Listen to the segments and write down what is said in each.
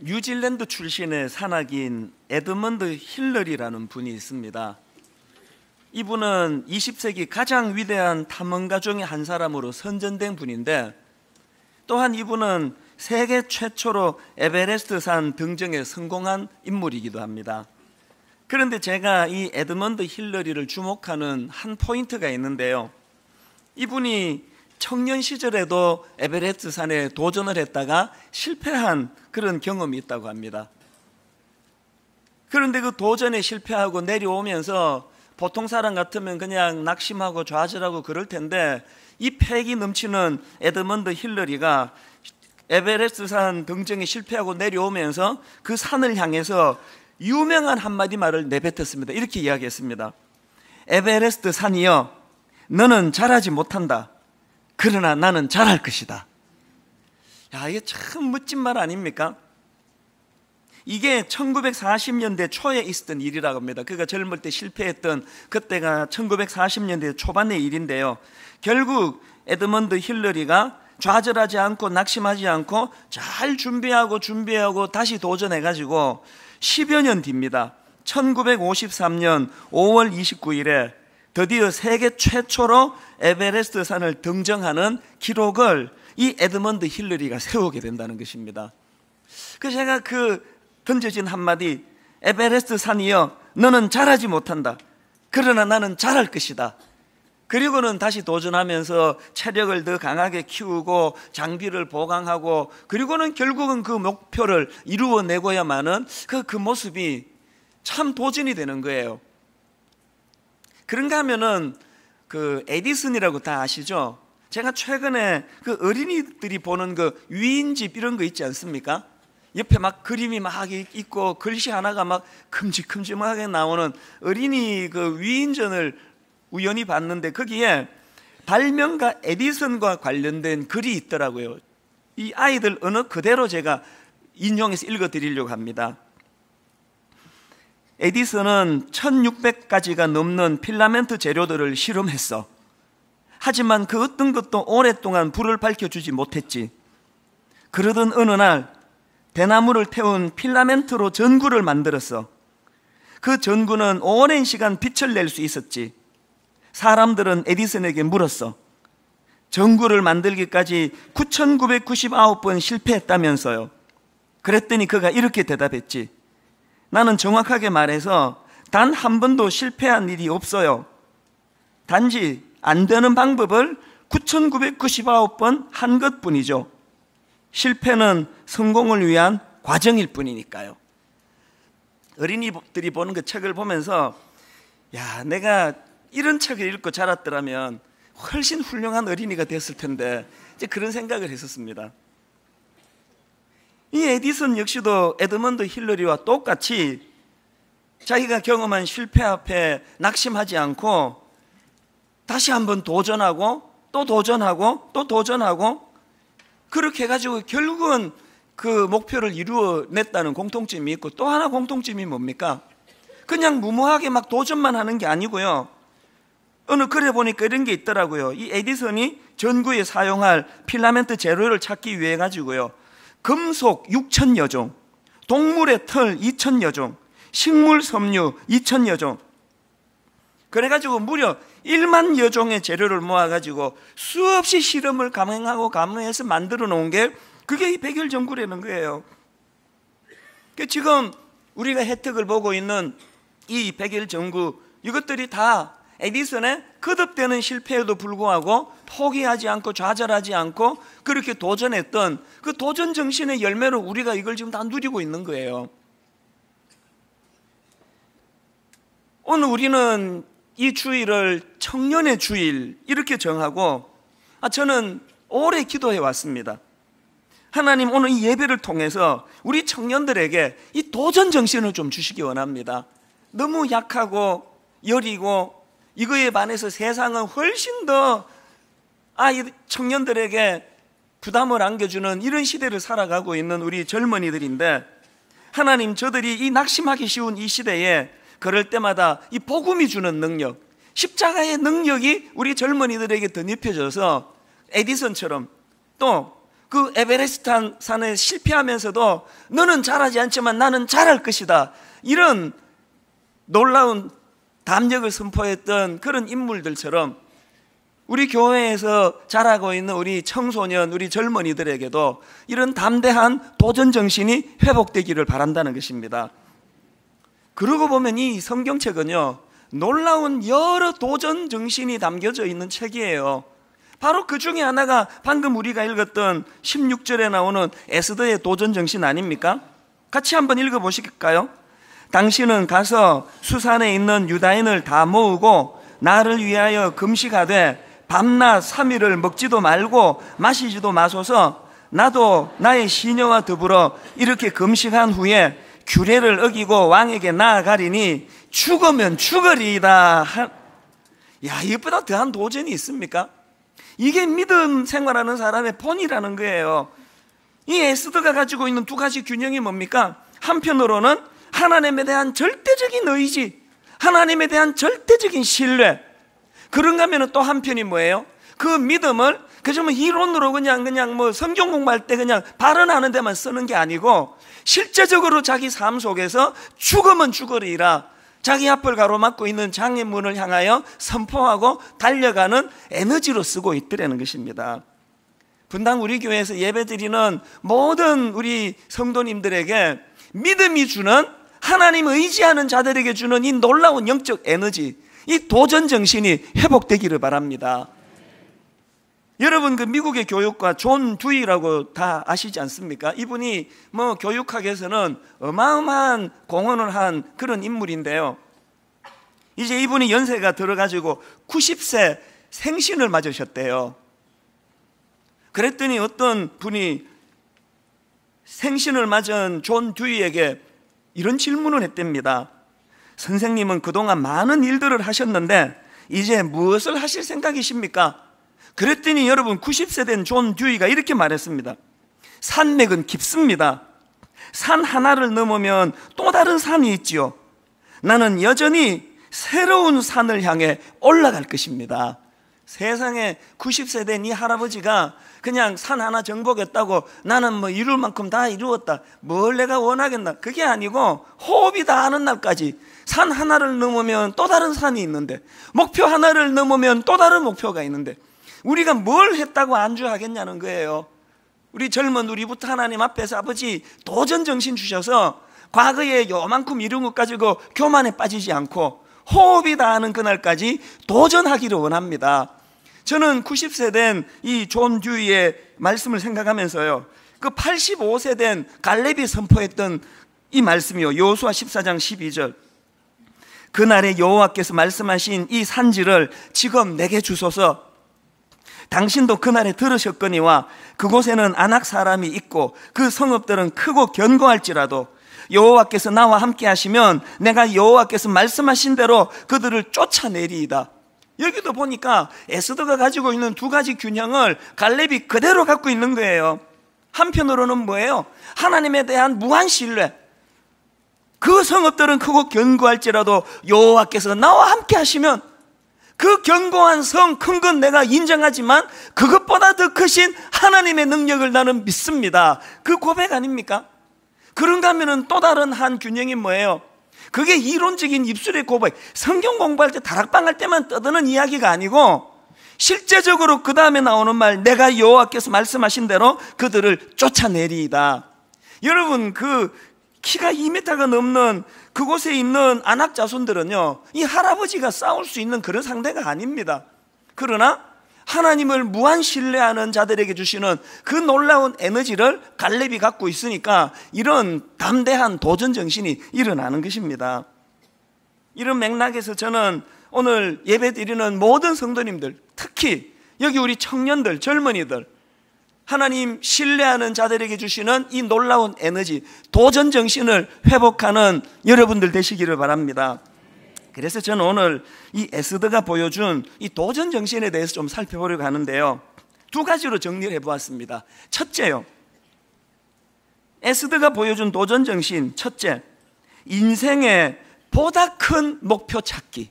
뉴질랜드 출신의 산악인 에드먼드 힐러리라는 분이 있습니다. 이분은 20세기 가장 위대한 탐험가 중에 한 사람으로 선전된 분인데, 또한 이분은 세계 최초로 에베레스트 산 등정에 성공한 인물이기도 합니다. 그런데 제가 이 에드먼드 힐러리를 주목하는 한 포인트가 있는데요, 이분이 청년 시절에도 에베레스트 산에 도전을 했다가 실패한 그런 경험이 있다고 합니다. 그런데 그 도전에 실패하고 내려오면서 보통 사람 같으면 그냥 낙심하고 좌절하고 그럴 텐데, 이 패기 넘치는 에드먼드 힐러리가 에베레스트 산 등정에 실패하고 내려오면서 그 산을 향해서 유명한 한마디 말을 내뱉었습니다. 이렇게 이야기했습니다. 에베레스트 산이여, 너는 잘하지 못한다. 그러나 나는 잘할 것이다. 야, 이게 참 멋진 말 아닙니까? 이게 1940년대 초에 있었던 일이라고 합니다. 그가 젊을 때 실패했던 그때가 1940년대 초반의 일인데요, 결국 에드먼드 힐러리가 좌절하지 않고 낙심하지 않고 잘 준비하고 다시 도전해가지고 10여 년 뒤입니다. 1953년 5월 29일에 드디어 세계 최초로 에베레스트 산을 등정하는 기록을 이 에드먼드 힐러리가 세우게 된다는 것입니다. 그래서 제가 던져진 한마디, 에베레스트 산이여, 너는 잘하지 못한다. 그러나 나는 잘할 것이다. 그리고는 다시 도전하면서 체력을 더 강하게 키우고 장비를 보강하고, 그리고는 결국은 그 목표를 이루어내고야만은 그 모습이 참 도전이 되는 거예요. 그런가 하면은 에디슨이라고 다 아시죠? 제가 최근에 어린이들이 보는 위인집 이런 거 있지 않습니까? 옆에 막 그림이 막 있고 글씨 하나가 막 큼직큼직하게 나오는 어린이 위인전을 우연히 봤는데, 거기에 발명가 에디슨과 관련된 글이 있더라고요. 이 아이들 언어 그대로 제가 인용해서 읽어드리려고 합니다. 에디슨은 1600가지가 넘는 필라멘트 재료들을 실험했어. 하지만 그 어떤 것도 오랫동안 불을 밝혀주지 못했지. 그러던 어느 날 대나무를 태운 필라멘트로 전구를 만들었어. 그 전구는 오랜 시간 빛을 낼 수 있었지. 사람들은 에디슨에게 물었어. 전구를 만들기까지 9,999번 실패했다면서요. 그랬더니 그가 이렇게 대답했지. 나는 정확하게 말해서 단 한 번도 실패한 일이 없어요. 단지 안 되는 방법을 9,999번 한 것뿐이죠. 실패는 성공을 위한 과정일 뿐이니까요. 어린이들이 보는 그 책을 보면서, 야, 내가 이런 책을 읽고 자랐더라면 훨씬 훌륭한 어린이가 됐을 텐데, 이제 그런 생각을 했었습니다. 이 에디슨 역시도 에드먼드 힐러리와 똑같이 자기가 경험한 실패 앞에 낙심하지 않고 다시 한번 도전하고 또 도전하고 또 도전하고, 그렇게 해가지고 결국은 그 목표를 이루어냈다는 공통점이 있고, 또 하나 공통점이 뭡니까? 그냥 무모하게 막 도전만 하는 게 아니고요, 어느 글에 보니까 이런 게 있더라고요. 이 에디슨이 전구에 사용할 필라멘트 재료를 찾기 위해 가지고요, 금속 6,000여 종, 동물의 털 2,000여 종, 식물 섬유 2,000여 종, 그래가지고 무려 1만여 종의 재료를 모아가지고 수없이 실험을 감행해서 만들어 놓은 게 그게 이 백일 전구라는 거예요. 지금 우리가 혜택을 보고 있는 이 백일 전구, 이것들이 다 에디슨의 거듭되는 실패에도 불구하고 포기하지 않고 좌절하지 않고 그렇게 도전했던 그 도전 정신의 열매로 우리가 이걸 지금 다 누리고 있는 거예요. 오늘 우리는 이 주일을 청년의 주일 이렇게 정하고, 저는 오래 기도해 왔습니다. 하나님, 오늘 이 예배를 통해서 우리 청년들에게 이 도전 정신을 좀 주시기 원합니다. 너무 약하고 여리고 이거에 반해서 세상은 훨씬 더 청년들에게 부담을 안겨주는 이런 시대를 살아가고 있는 우리 젊은이들인데, 하나님, 저들이 이 낙심하기 쉬운 이 시대에 그럴 때마다 이 복음이 주는 능력, 십자가의 능력이 우리 젊은이들에게 덧입혀져서 에디슨처럼 또 그 에베레스트 산에 실패하면서도 너는 잘하지 않지만 나는 잘할 것이다, 이런 놀라운 담력을 선포했던 그런 인물들처럼 우리 교회에서 자라고 있는 우리 청소년, 우리 젊은이들에게도 이런 담대한 도전 정신이 회복되기를 바란다는 것입니다. 그러고 보면 이 성경책은요, 놀라운 여러 도전 정신이 담겨져 있는 책이에요. 바로 그 중에 하나가 방금 우리가 읽었던 16절에 나오는 에스더의 도전 정신 아닙니까? 같이 한번 읽어보실까요? 당신은 가서 수산에 있는 유다인을 다 모으고 나를 위하여 금식하되 밤낮 3일을 먹지도 말고 마시지도 마소서. 나도 나의 시녀와 더불어 이렇게 금식한 후에 규례를 어기고 왕에게 나아가리니 죽으면 죽으리이다. 야, 이것보다 더한 도전이 있습니까? 이게 믿음 생활하는 사람의 본이라는 거예요. 이 에스더가 가지고 있는 두 가지 균형이 뭡니까? 한편으로는 하나님에 대한 절대적인 의지, 하나님에 대한 절대적인 신뢰. 그런가 하면 또 한편이 뭐예요? 그 믿음을 그저 뭐 이론으로 그냥 뭐 성경 공부할 때 그냥 발언하는 데만 쓰는 게 아니고 실제적으로 자기 삶 속에서 죽으면 죽으리라, 자기 앞을 가로막고 있는 장애문을 향하여 선포하고 달려가는 에너지로 쓰고 있더라는 것입니다. 분당 우리 교회에서 예배드리는 모든 우리 성도님들에게 믿음이 주는, 하나님 의지하는 자들에게 주는 이 놀라운 영적 에너지, 이 도전 정신이 회복되기를 바랍니다. 여러분, 그 미국의 교육가 존 듀이라고 다 아시지 않습니까? 이분이 뭐 교육학에서는 어마어마한 공헌을 한 그런 인물인데요, 이제 이분이 연세가 들어가지고 90세 생신을 맞으셨대요. 그랬더니 어떤 분이 생신을 맞은 존 듀이에게 이런 질문을 했답니다. 선생님은 그동안 많은 일들을 하셨는데 이제 무엇을 하실 생각이십니까? 그랬더니 여러분, 90세 된 존 듀이가 이렇게 말했습니다. 산맥은 깊습니다. 산 하나를 넘으면 또 다른 산이 있지요. 나는 여전히 새로운 산을 향해 올라갈 것입니다. 세상에 90세 된 이 할아버지가 그냥 산 하나 정복했다고 나는 뭐 이룰 만큼 다 이루었다, 뭘 내가 원하겠나, 그게 아니고 호흡이 닿는 날까지 산 하나를 넘으면 또 다른 산이 있는데, 목표 하나를 넘으면 또 다른 목표가 있는데 우리가 뭘 했다고 안주하겠냐는 거예요. 우리 젊은 우리부터 하나님 앞에서 아버지 도전 정신 주셔서 과거에 요만큼 이룬 것 가지고 교만에 빠지지 않고 호흡이 닿는 그날까지 도전하기를 원합니다. 저는 90세 된 이 존 듀이의 말씀을 생각하면서요, 그 85세 된 갈렙이 선포했던 이 말씀이요, 여호수아 14장 12절. 그날에 여호와께서 말씀하신 이 산지를 지금 내게 주소서. 당신도 그날에 들으셨거니와 그곳에는 아낙 사람이 있고 그 성읍들은 크고 견고할지라도 여호와께서 나와 함께 하시면 내가 여호와께서 말씀하신 대로 그들을 쫓아내리이다. 여기도 보니까 에스더가 가지고 있는 두 가지 균형을 갈렙이 그대로 갖고 있는 거예요. 한편으로는 뭐예요? 하나님에 대한 무한 신뢰. 그 성읍들은 크고 견고할지라도 여호와께서 나와 함께 하시면 그 견고한 성 큰 건 내가 인정하지만 그것보다 더 크신 하나님의 능력을 나는 믿습니다. 그 고백 아닙니까? 그런가 하면 또 다른 한 균형이 뭐예요? 그게 이론적인 입술의 고백, 성경 공부할 때 다락방 할 때만 떠드는 이야기가 아니고 실제적으로 그 다음에 나오는 말, 내가 여호와께서 말씀하신 대로 그들을 쫓아내리이다. 여러분, 그 키가 2m가 넘는 그곳에 있는 아낙 자손들은요, 이 할아버지가 싸울 수 있는 그런 상대가 아닙니다. 그러나 하나님을 무한 신뢰하는 자들에게 주시는 그 놀라운 에너지를 갈렙이 갖고 있으니까 이런 담대한 도전 정신이 일어나는 것입니다. 이런 맥락에서 저는 오늘 예배드리는 모든 성도님들, 특히 여기 우리 청년들, 젊은이들, 하나님 신뢰하는 자들에게 주시는 이 놀라운 에너지, 도전 정신을 회복하는 여러분들 되시기를 바랍니다. 그래서 저는 오늘 이 에스더가 보여준 이 도전 정신에 대해서 좀 살펴보려고 하는데요, 두 가지로 정리를 해보았습니다. 첫째요, 에스더가 보여준 도전 정신, 첫째, 인생의 보다 큰 목표 찾기.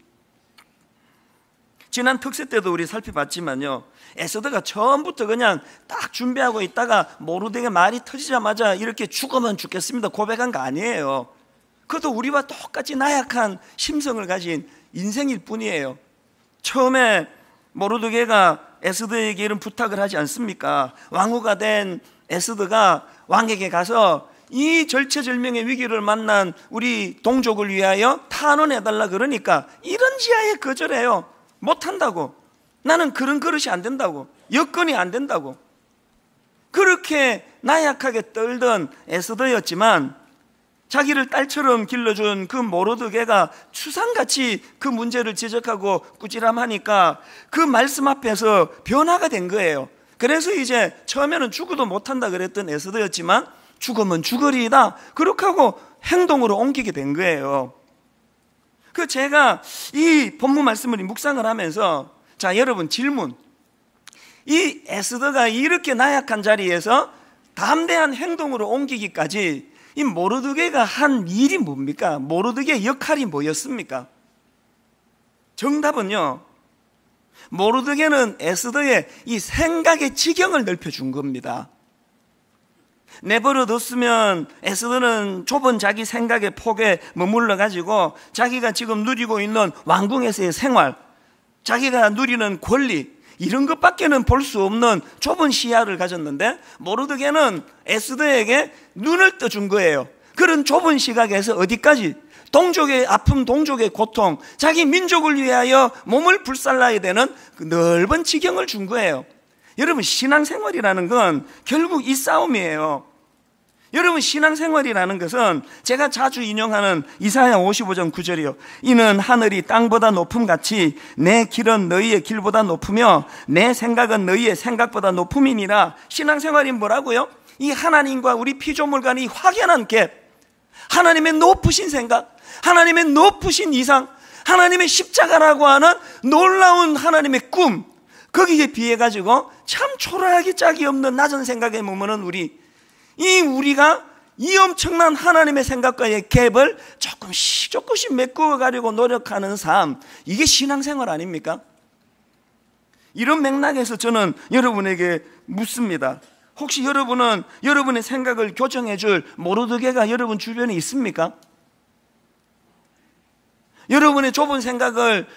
지난 특세 때도 우리 살펴봤지만요, 에스더가 처음부터 그냥 딱 준비하고 있다가 모르드게 말이 터지자마자 이렇게 죽으면 죽겠습니다 고백한 거 아니에요. 그것도 우리와 똑같이 나약한 심성을 가진 인생일 뿐이에요. 처음에 모르드게가 에스더에게 이런 부탁을 하지 않습니까? 왕후가 된 에스더가 왕에게 가서 이 절체절명의 위기를 만난 우리 동족을 위하여 탄원해달라 그러니까 이런 지하에 거절해요. 못한다고. 나는 그런 그릇이 안 된다고, 여건이 안 된다고. 그렇게 나약하게 떨던 에스더였지만 자기를 딸처럼 길러준 그 모르드게가 추상같이 그 문제를 지적하고 꾸지람하니까 그 말씀 앞에서 변화가 된 거예요. 그래서 이제 처음에는 죽어도 못한다 그랬던 에스더였지만 죽으면 죽으리이다 그렇게 하고 행동으로 옮기게 된 거예요. 그 제가 이 본문 말씀을 묵상을 하면서, 자 여러분 질문, 이 에스더가 이렇게 나약한 자리에서 담대한 행동으로 옮기기까지 이 모르드게가 한 일이 뭡니까? 모르드게의 역할이 뭐였습니까? 정답은요, 모르드게는 에스더의 이 생각의 지경을 넓혀준 겁니다. 내버려뒀으면 에스더는 좁은 자기 생각의 폭에 머물러 가지고 자기가 지금 누리고 있는 왕궁에서의 생활, 자기가 누리는 권리, 이런 것밖에는 볼 수 없는 좁은 시야를 가졌는데 모르드게는 에스더에게 눈을 떠준 거예요. 그런 좁은 시각에서 어디까지? 동족의 아픔, 동족의 고통, 자기 민족을 위하여 몸을 불살라야 되는 그 넓은 지경을 준 거예요. 여러분, 신앙생활이라는 건 결국 이 싸움이에요. 여러분, 신앙생활이라는 것은 제가 자주 인용하는 이사야 55장 9절이요. 이는 하늘이 땅보다 높음같이 내 길은 너희의 길보다 높으며 내 생각은 너희의 생각보다 높음이니라. 신앙생활이 뭐라고요? 이 하나님과 우리 피조물 간의 확연한 갭, 하나님의 높으신 생각, 하나님의 높으신 이상, 하나님의 십자가라고 하는 놀라운 하나님의 꿈, 거기에 비해 가지고 참 초라하기 짝이 없는 낮은 생각에 머무는 우리가 이 엄청난 하나님의 생각과의 갭을 조금씩 메꾸어 가려고 노력하는 삶, 이게 신앙생활 아닙니까? 이런 맥락에서 저는 여러분에게 묻습니다. 혹시 여러분은 여러분의 생각을 교정해 줄 모르드게가 여러분 주변에 있습니까? 여러분의 좁은 생각을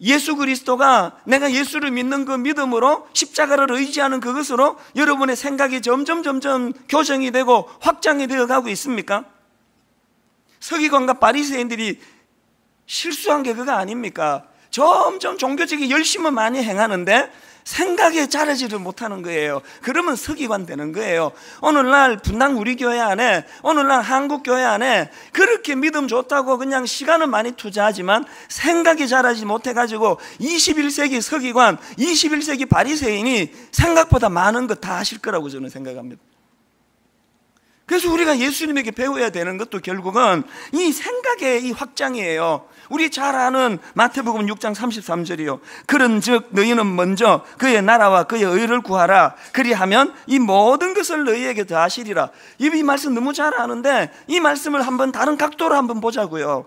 예수 그리스도가, 내가 예수를 믿는 그 믿음으로 십자가를 의지하는 그것으로 여러분의 생각이 점점 교정이 되고 확장이 되어 가고 있습니까? 서기관과 바리새인들이 실수한 게 그거 아닙니까? 점점 종교적인 열심은 많이 행하는데 생각에 자라지를 못하는 거예요. 그러면 서기관 되는 거예요. 오늘날 분당 우리 교회 안에, 오늘날 한국 교회 안에 그렇게 믿음 좋다고 그냥 시간은 많이 투자하지만 생각이 자라지 못해가지고 21세기 서기관, 21세기 바리새인이 생각보다 많은 것 다 하실 거라고 저는 생각합니다. 그래서 우리가 예수님에게 배워야 되는 것도 결국은 이 생각의 이 확장이에요. 우리 잘 아는 마태복음 6장 33절이요. 그런즉 너희는 먼저 그의 나라와 그의 의를 구하라. 그리하면 이 모든 것을 너희에게 더하시리라. 이 말씀 너무 잘 아는데 이 말씀을 한번 다른 각도로 한번 보자고요.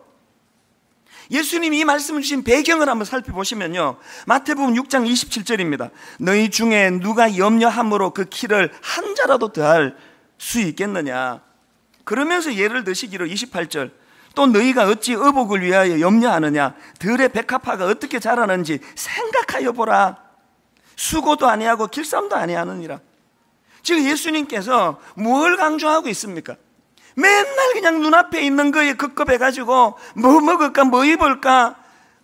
예수님이 이 말씀을 주신 배경을 한번 살펴보시면요, 마태복음 6장 27절입니다. 너희 중에 누가 염려함으로 그 키를 한 자라도 더할 수 있겠느냐. 그러면서 예를 드시기로 28절, 또 너희가 어찌 의복을 위하여 염려하느냐. 들의 백합화가 어떻게 자라는지 생각하여 보라. 수고도 아니하고 길쌈도 아니하느니라. 지금 예수님께서 뭘 강조하고 있습니까? 맨날 그냥 눈앞에 있는 거에 급급해가지고 뭐 먹을까, 뭐 입을까,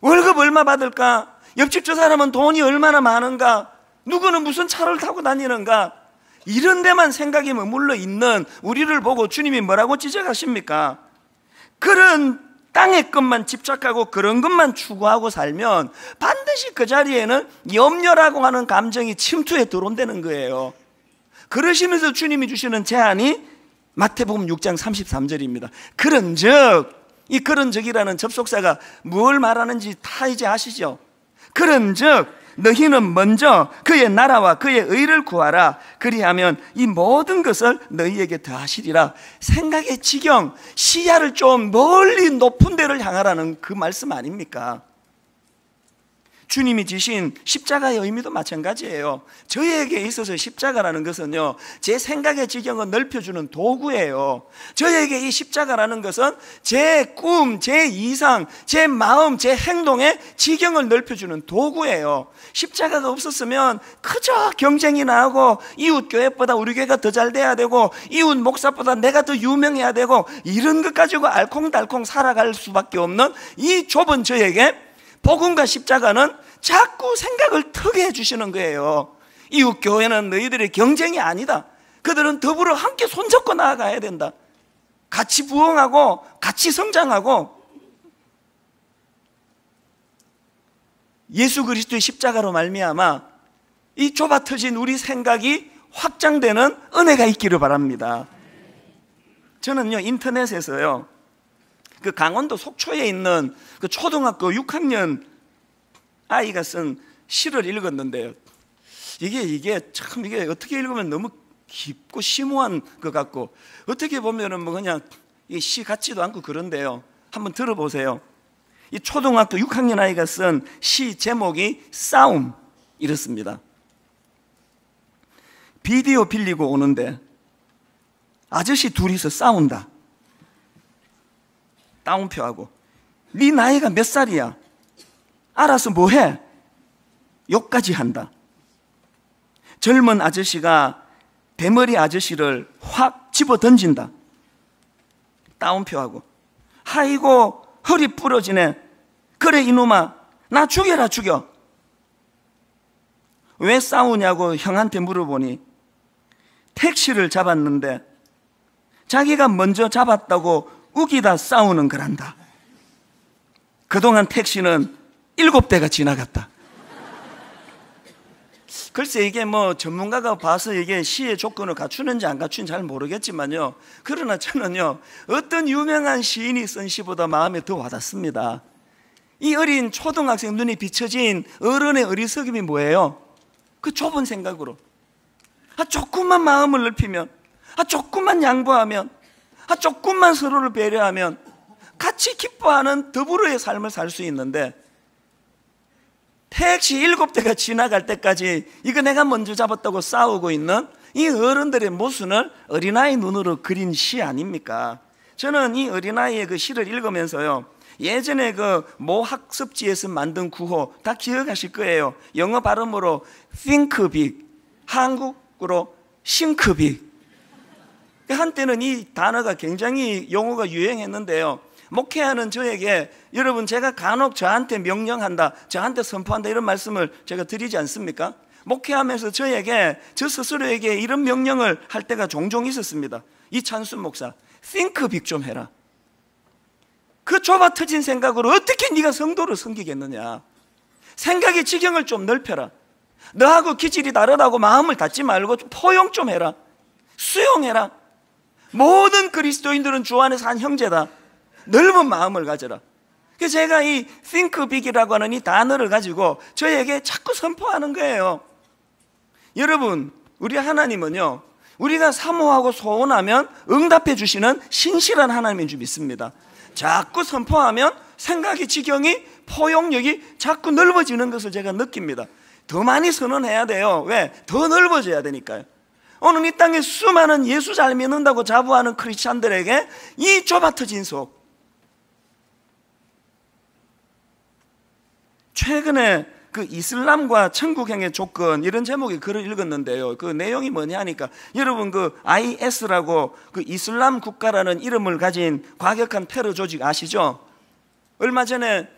월급 얼마 받을까, 옆집 저 사람은 돈이 얼마나 많은가, 누구는 무슨 차를 타고 다니는가, 이런 데만 생각이 머물러 있는 우리를 보고 주님이 뭐라고 지적하십니까? 그런 땅의 것만 집착하고 그런 것만 추구하고 살면 반드시 그 자리에는 염려라고 하는 감정이 침투해 들어온다는 거예요. 그러시면서 주님이 주시는 제안이 마태복음 6장 33절입니다. 그런즉, 이 그런즉이라는 접속사가 뭘 말하는지 다 이제 아시죠? 그런즉 너희는 먼저 그의 나라와 그의 의를 구하라. 그리하면 이 모든 것을 너희에게 더하시리라. 생각의 지경, 시야를 좀 멀리 높은 데를 향하라는 그 말씀 아닙니까? 주님이 지신 십자가의 의미도 마찬가지예요. 저에게 있어서 십자가라는 것은요, 제 생각의 지경을 넓혀주는 도구예요. 저에게 이 십자가라는 것은 제 꿈, 제 이상, 제 마음, 제 행동의 지경을 넓혀주는 도구예요. 십자가가 없었으면 그저 경쟁이 나고 이웃 교회보다 우리 교회가 더 잘 돼야 되고 이웃 목사보다 내가 더 유명해야 되고 이런 것 가지고 알콩달콩 살아갈 수밖에 없는 이 좁은 저에게 복음과 십자가는 자꾸 생각을 트게 해주시는 거예요. 이웃 교회는 너희들의 경쟁이 아니다. 그들은 더불어 함께 손잡고 나아가야 된다. 같이 부흥하고 같이 성장하고 예수 그리스도의 십자가로 말미암아 이 좁아터진 우리 생각이 확장되는 은혜가 있기를 바랍니다. 저는요, 인터넷에서요, 그 강원도 속초에 있는 그 초등학교 6학년 아이가 쓴 시를 읽었는데요, 이게 참 이게 어떻게 읽으면 너무 깊고 심오한 것 같고 어떻게 보면은 뭐 그냥 이 시 같지도 않고 그런데요, 한번 들어보세요. 이 초등학교 6학년 아이가 쓴 시 제목이 싸움 이렇습니다. 비디오 빌리고 오는데 아저씨 둘이서 싸운다. 따옴표하고 네 나이가 몇 살이야? 알아서 뭐해? 욕까지 한다. 젊은 아저씨가 대머리 아저씨를 확 집어 던진다. 따옴표하고 아이고 허리 부러지네. 그래 이놈아 나 죽여라 죽여. 왜 싸우냐고 형한테 물어보니 택시를 잡았는데 자기가 먼저 잡았다고 우기다 싸우는 거란다. 그동안 택시는 7대가 지나갔다. 글쎄 이게 뭐 전문가가 봐서 이게 시의 조건을 갖추는지 안 갖추는지 잘 모르겠지만요, 그러나 저는요 어떤 유명한 시인이 쓴 시보다 마음에 더 와닿습니다. 이 어린 초등학생 눈이 비춰진 어른의 어리석음이 뭐예요? 그 좁은 생각으로 조금만 마음을 넓히면, 조금만 양보하면, 조금만 서로를 배려하면 같이 기뻐하는 더불어의 삶을 살 수 있는데, 택시 7대가 지나갈 때까지 이거 내가 먼저 잡았다고 싸우고 있는 이 어른들의 모순을 어린아이 눈으로 그린 시 아닙니까? 저는 이 어린아이의 그 시를 읽으면서요, 예전에 그 모 학습지에서 만든 구호 다 기억하실 거예요. 영어 발음으로 think big, 한국으로 think big. 한때는 이 단어가 굉장히 용어가 유행했는데요, 목회하는 저에게 여러분 제가 간혹 저한테 명령한다, 저한테 선포한다 이런 말씀을 제가 드리지 않습니까? 목회하면서 저에게, 저 스스로에게 이런 명령을 할 때가 종종 있었습니다. 이찬순 목사, think big 좀 해라. 그 좁아 터진 생각으로 어떻게 네가 성도를 섬기겠느냐. 생각의 지경을 좀 넓혀라. 너하고 기질이 다르다고 마음을 닫지 말고 포용 좀 해라. 수용해라. 모든 그리스도인들은 주 안에서 한 형제다. 넓은 마음을 가져라. 그래서 제가 이 think big이라고 하는 이 단어를 가지고 저에게 자꾸 선포하는 거예요. 여러분, 우리 하나님은요, 우리가 사모하고 소원하면 응답해 주시는 신실한 하나님인 줄 믿습니다. 자꾸 선포하면 생각의 지경이, 포용력이 자꾸 넓어지는 것을 제가 느낍니다. 더 많이 선언해야 돼요. 왜? 더 넓어져야 되니까요. 오늘 이 땅에 수많은 예수 잘 믿는다고 자부하는 크리스찬들에게 이 좁아터진 속, 최근에 그 이슬람과 천국행의 조건 이런 제목의 글을 읽었는데요, 그 내용이 뭐냐 하니까, 여러분 그 IS라고 그 이슬람 국가라는 이름을 가진 과격한 테러 조직 아시죠? 얼마 전에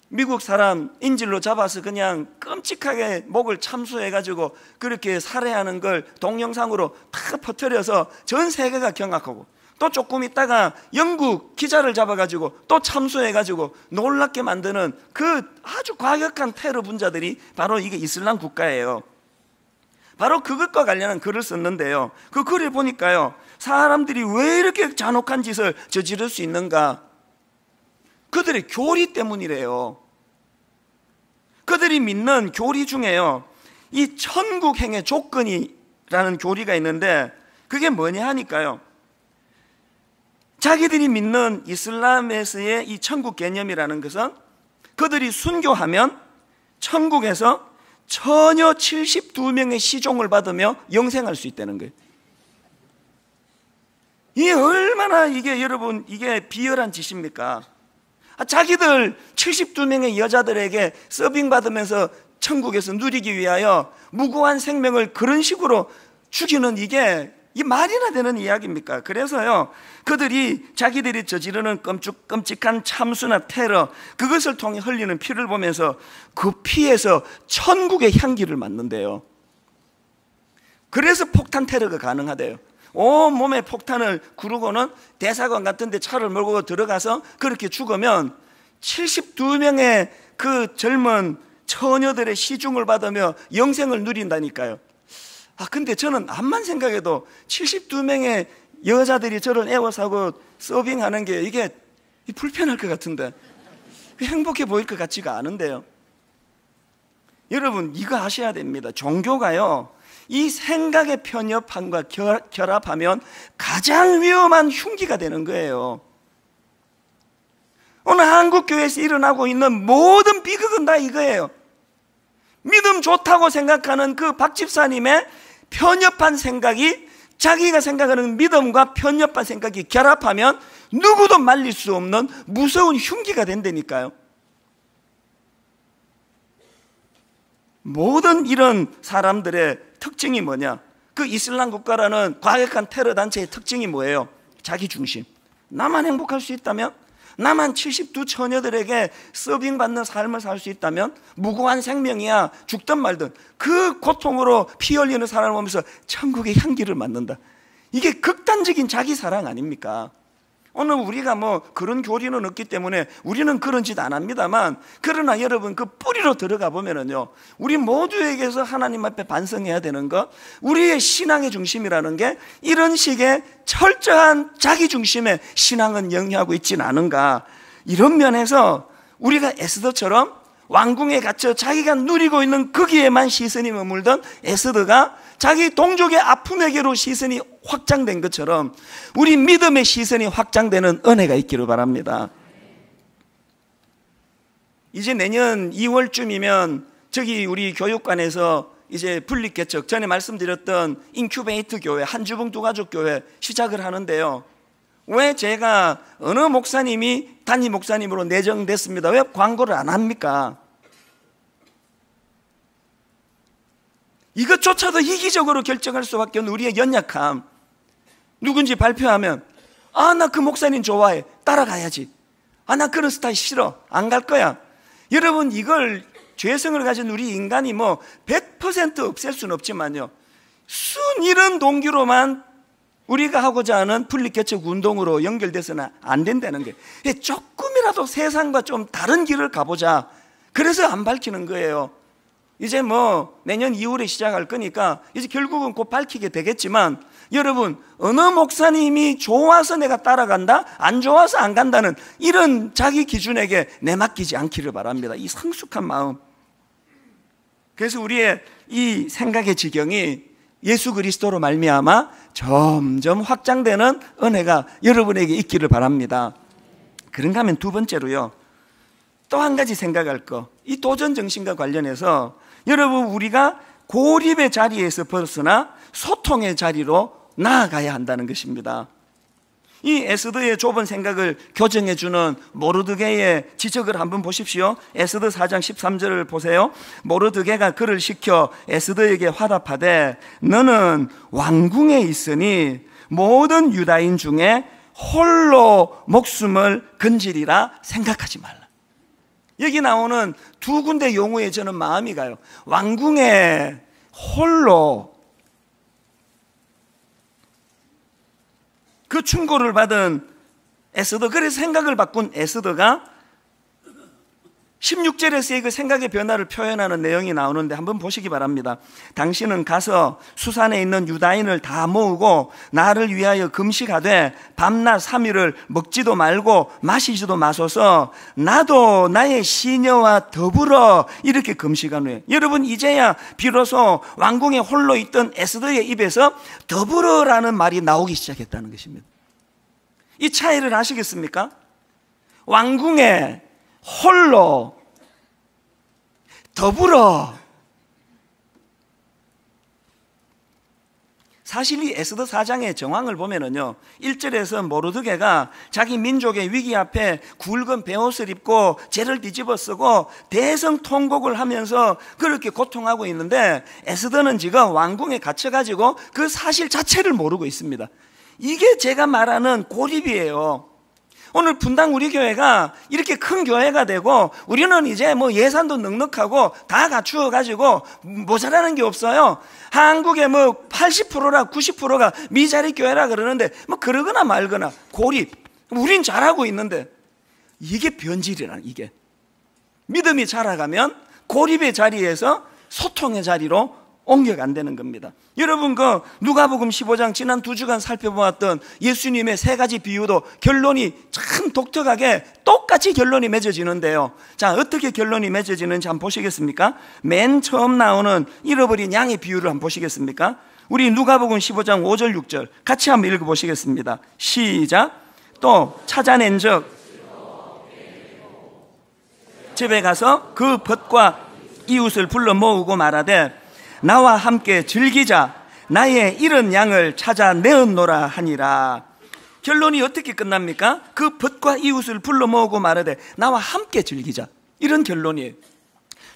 미국 사람 인질로 잡아서 그냥 끔찍하게 목을 참수해가지고 그렇게 살해하는 걸 동영상으로 다 퍼뜨려서 전 세계가 경악하고, 또 조금 있다가 영국 기자를 잡아가지고 또 참수해가지고 놀랍게 만드는 그 아주 과격한 테러 분자들이 바로 이게 이슬람 국가예요. 바로 그것과 관련한 글을 썼는데요, 그 글을 보니까요, 사람들이 왜 이렇게 잔혹한 짓을 저지를 수 있는가? 그들의 교리 때문이래요. 그들이 믿는 교리 중에요, 이 천국행의 조건이라는 교리가 있는데, 그게 뭐냐 하니까요, 자기들이 믿는 이슬람에서의 이 천국 개념이라는 것은 그들이 순교하면 천국에서 처녀 72명의 시종을 받으며 영생할 수 있다는 거예요. 이게 얼마나 여러분 이게 비열한 짓입니까? 자기들 72명의 여자들에게 서빙 받으면서 천국에서 누리기 위하여 무고한 생명을 그런 식으로 죽이는 이게 말이나 되는 이야기입니까? 그래서요, 그들이 자기들이 저지르는 끔찍한 참수나 테러, 그것을 통해 흘리는 피를 보면서 그 피에서 천국의 향기를 맡는데요. 그래서 폭탄 테러가 가능하대요. 온몸에 폭탄을 구르고는 대사관 같은 데 차를 몰고 들어가서 그렇게 죽으면 72명의 그 젊은 처녀들의 시중을 받으며 영생을 누린다니까요. 근데 저는 암만 생각해도 72명의 여자들이 저를 애워싸고 서빙하는 게 이게 불편할 것 같은데, 행복해 보일 것 같지가 않은데요. 여러분, 이거 아셔야 됩니다. 종교가요, 이 생각의 편협함과 결합하면 가장 위험한 흉기가 되는 거예요. 오늘 한국교회에서 일어나고 있는 모든 비극은 다 이거예요. 믿음 좋다고 생각하는 그 박 집사님의 편협한 생각이, 자기가 생각하는 믿음과 편협한 생각이 결합하면 누구도 말릴 수 없는 무서운 흉기가 된다니까요. 모든 이런 사람들의 특징이 뭐냐? 그 이슬람 국가라는 과격한 테러 단체의 특징이 뭐예요? 자기 중심. 나만 행복할 수 있다면, 나만 72 처녀들에게 서빙받는 삶을 살 수 있다면, 무고한 생명이야, 죽든 말든 그 고통으로 피 흘리는 사람을 보면서 천국의 향기를 맡는다. 이게 극단적인 자기 사랑 아닙니까? 오늘 우리가 그런 교리는 없기 때문에 우리는 그런 짓 안 합니다만, 그러나 여러분 그 뿌리로 들어가 보면은요, 우리 모두에게서 하나님 앞에 반성해야 되는 것, 우리의 신앙의 중심이라는 게 이런 식의 철저한 자기 중심의 신앙은 영위하고 있지는 않은가. 이런 면에서 우리가 에스더처럼 왕궁에 갇혀 자기가 누리고 있는 거기에만 시선이 머물던 에스더가 자기 동족의 아픔에게로 시선이 확장된 것처럼 우리 믿음의 시선이 확장되는 은혜가 있기를 바랍니다. 이제 내년 2월쯤이면 저기 우리 교육관에서 이제 분립개척, 전에 말씀드렸던 인큐베이트 교회, 한주봉 두가족 교회 시작을 하는데요. 왜 제가 어느 목사님이 단임 목사님으로 내정됐습니다, 왜 광고를 안 합니까? 이것조차도 이기적으로 결정할 수밖에 없는 우리의 연약함. 누군지 발표하면 나 그 목사님 좋아해, 따라가야지. 나 그런 스타일 싫어, 안 갈 거야. 여러분, 이걸 죄성을 가진 우리 인간이 100% 없앨 수는 없지만요, 순이런 동기로만 우리가 하고자 하는 분립개척 운동으로 연결돼서는 안 된다는 게, 조금이라도 세상과 좀 다른 길을 가보자. 그래서 안 밝히는 거예요. 이제 내년 2월에 시작할 거니까 이제 결국은 곧 밝히게 되겠지만, 여러분, 어느 목사님이 좋아서 내가 따라간다, 안 좋아서 안 간다는 이런 자기 기준에게 내맡기지 않기를 바랍니다. 이 성숙한 마음. 그래서 우리의 이 생각의 지경이 예수 그리스도로 말미암아 점점 확장되는 은혜가 여러분에게 있기를 바랍니다. 그런가 하면 두 번째로요, 또 한 가지 생각할 거, 이 도전 정신과 관련해서 여러분, 우리가 고립의 자리에서 벗어나 소통의 자리로 나아가야 한다는 것입니다. 이 에스더의 좁은 생각을 교정해주는 모르드게의 지적을 한번 보십시오. 에스더 4장 13절을 보세요. 모르드게가 그를 시켜 에스더에게 화답하되, 너는 왕궁에 있으니 모든 유다인 중에 홀로 목숨을 건지리라 생각하지 말라. 여기 나오는 두 군데 용어에 저는 마음이 가요. 왕궁에 홀로, 그 충고를 받은 에스더, 그래서 생각을 바꾼 에스더가 16절에서 그 생각의 변화를 표현하는 내용이 나오는데 한번 보시기 바랍니다. 당신은 가서 수산에 있는 유다인을 다 모으고 나를 위하여 금식하되 밤낮 3일을 먹지도 말고 마시지도 마소서, 나도 나의 시녀와 더불어 이렇게 금식한 후에. 여러분, 이제야 비로소 왕궁에 홀로 있던 에스더의 입에서 더불어라는 말이 나오기 시작했다는 것입니다. 이 차이를 아시겠습니까? 왕궁에 홀로 더불어. 사실 이 에스더 4장의 정황을 보면은요, 1절에서 모르드게가 자기 민족의 위기 앞에 굵은 베옷을 입고 죄를 뒤집어 쓰고 대성통곡을 하면서 그렇게 고통하고 있는데, 에스더는 지금 왕궁에 갇혀가지고 그 사실 자체를 모르고 있습니다. 이게 제가 말하는 고립이에요. 오늘 분당 우리 교회가 이렇게 큰 교회가 되고 우리는 이제 뭐 예산도 넉넉하고 다 갖추어 가지고 모자라는 게 없어요. 한국의 뭐 80%라 90%가 미자리 교회라 그러는데 뭐 그러거나 말거나 고립. 우린 잘하고 있는데 이게 변질이라는, 이게 믿음이 자라가면 고립의 자리에서 소통의 자리로 옮겨간다는 겁니다. 여러분, 그 누가복음 15장 지난 2주간 살펴보았던 예수님의 3가지 비유도 결론이 참 독특하게 똑같이 결론이 맺어지는데요. 자, 어떻게 결론이 맺어지는지 한번 보시겠습니까? 맨 처음 나오는 잃어버린 양의 비유를 한번 보시겠습니까? 우리 누가복음 15장 5절 6절 같이 한번 읽어보시겠습니다. 시작. 또 찾아낸 적 집에 가서 그 벗과 이웃을 불러 모으고 말하되 나와 함께 즐기자. 나의 잃은 양을 찾아내었노라 하니라. 결론이 어떻게 끝납니까? 그 벗과 이웃을 불러 모으고 말하되 나와 함께 즐기자. 이런 결론이에요.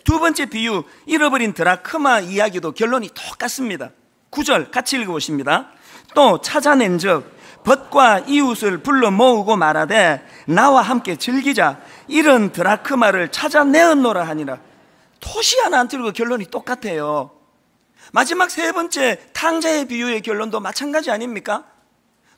두 번째 비유, 잃어버린 드라크마 이야기도 결론이 똑같습니다. 9절 같이 읽어보십니다. 또 찾아낸 적 벗과 이웃을 불러 모으고 말하되 나와 함께 즐기자. 잃은 드라크마를 찾아내었노라 하니라. 토시 하나 안 틀고 결론이 똑같아요. 마지막 3번째 탕자의 비유의 결론도 마찬가지 아닙니까?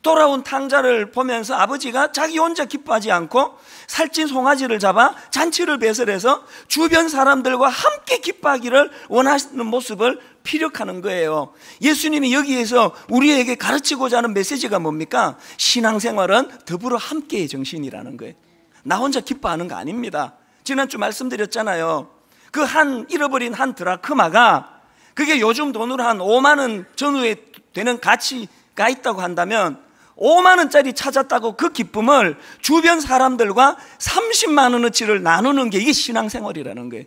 돌아온 탕자를 보면서 아버지가 자기 혼자 기뻐하지 않고 살찐 송아지를 잡아 잔치를 배설해서 주변 사람들과 함께 기뻐하기를 원하시는 모습을 피력하는 거예요. 예수님이 여기에서 우리에게 가르치고자 하는 메시지가 뭡니까? 신앙생활은 더불어 함께의 정신이라는 거예요. 나 혼자 기뻐하는 거 아닙니다. 지난주 말씀드렸잖아요. 그 잃어버린 한 드라크마가, 그게 요즘 돈으로 한 5만 원 전후에 되는 가치가 있다고 한다면 5만 원짜리 찾았다고 그 기쁨을 주변 사람들과 30만 원어치를 나누는 게 이게 신앙생활이라는 거예요.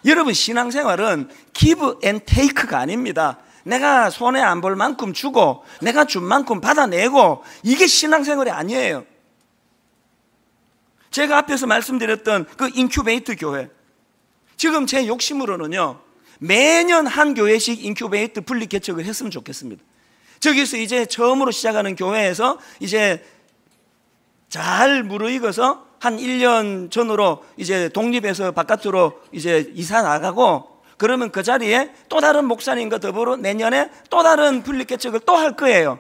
여러분, 신앙생활은 give and take가 아닙니다. 내가 손해 안 볼 만큼 주고 내가 준 만큼 받아내고, 이게 신앙생활이 아니에요. 제가 앞에서 말씀드렸던 그 인큐베이터 교회, 지금 제 욕심으로는요, 매년 한 교회씩 인큐베이터 분리 개척을 했으면 좋겠습니다. 저기서 이제 처음으로 시작하는 교회에서 이제 잘 무르익어서 한 1년 전으로 이제 독립해서 바깥으로 이제 이사 나가고, 그러면 그 자리에 또 다른 목사님과 더불어 내년에 또 다른 분리 개척을 또 할 거예요.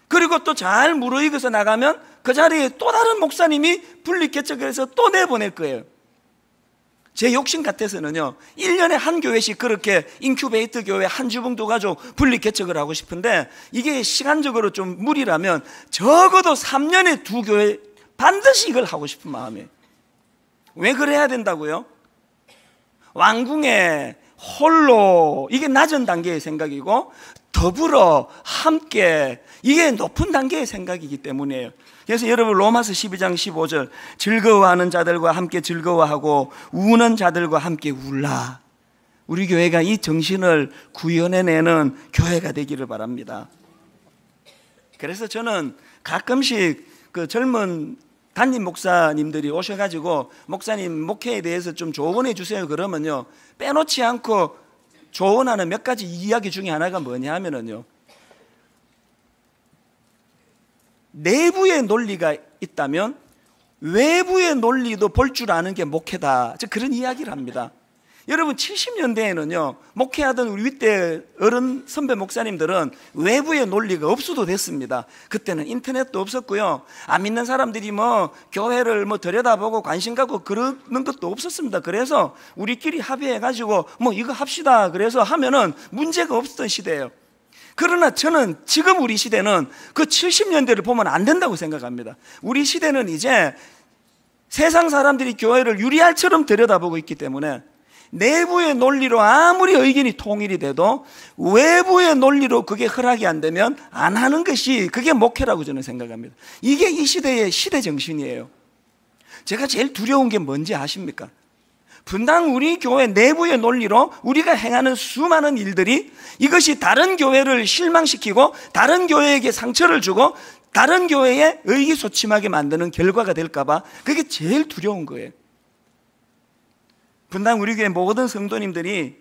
그리고 또 잘 무르익어서 나가면 그 자리에 또 다른 목사님이 분리 개척을 해서 또 내보낼 거예요. 제 욕심 같아서는요, 1년에 한 교회씩 그렇게 인큐베이터 교회 한 주봉 두 가족 분리 개척을 하고 싶은데, 이게 시간적으로 좀 무리라면 적어도 3년에 2교회 반드시 이걸 하고 싶은 마음이에요. 왜 그래야 된다고요? 왕궁에 홀로, 이게 낮은 단계의 생각이고, 더불어 함께, 이게 높은 단계의 생각이기 때문이에요. 그래서 여러분, 로마서 12장 15절 즐거워하는 자들과 함께 즐거워하고 우는 자들과 함께 울라. 우리 교회가 이 정신을 구현해내는 교회가 되기를 바랍니다. 그래서 저는 가끔씩 그 젊은 담임 목사님들이 오셔가지고 목사님 목회에 대해서 좀 조언해 주세요 그러면요, 빼놓지 않고 조언하는 몇 가지 이야기 중에 하나가 뭐냐 하면은요, 내부의 논리가 있다면 외부의 논리도 볼 줄 아는 게 목회다. 그런 이야기를 합니다. 여러분, 70년대에는요, 목회하던 우리 윗대 어른 선배 목사님들은 외부의 논리가 없어도 됐습니다. 그때는 인터넷도 없었고요, 안 믿는 사람들이 뭐 교회를 뭐 들여다보고 관심 갖고 그러는 것도 없었습니다. 그래서 우리끼리 합의해가지고 뭐 이거 합시다 그래서 하면은 문제가 없었던 시대예요. 그러나 저는 지금 우리 시대는 그 70년대를 보면 안 된다고 생각합니다. 우리 시대는 이제 세상 사람들이 교회를 유리알처럼 들여다보고 있기 때문에 내부의 논리로 아무리 의견이 통일이 돼도 외부의 논리로 그게 허락이 안 되면 안 하는 것이, 그게 목회라고 저는 생각합니다. 이게 이 시대의 시대 정신이에요. 제가 제일 두려운 게 뭔지 아십니까? 분당 우리 교회 내부의 논리로 우리가 행하는 수많은 일들이 이것이 다른 교회를 실망시키고 다른 교회에게 상처를 주고 다른 교회에 의기소침하게 만드는 결과가 될까 봐 그게 제일 두려운 거예요. 분당 우리 교회 모든 성도님들이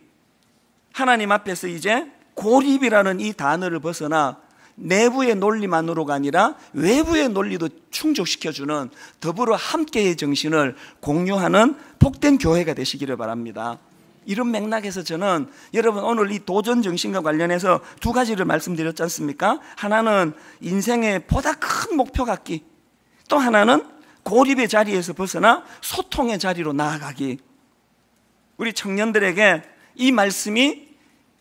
하나님 앞에서 이제 고립이라는 이 단어를 벗어나 내부의 논리만으로가 아니라 외부의 논리도 충족시켜주는 더불어 함께의 정신을 공유하는 복된 교회가 되시기를 바랍니다. 이런 맥락에서 저는 여러분 오늘 이 도전 정신과 관련해서 두 가지를 말씀드렸지 않습니까? 하나는 인생의 보다 큰 목표 갖기, 또 하나는 고립의 자리에서 벗어나 소통의 자리로 나아가기. 우리 청년들에게 이 말씀이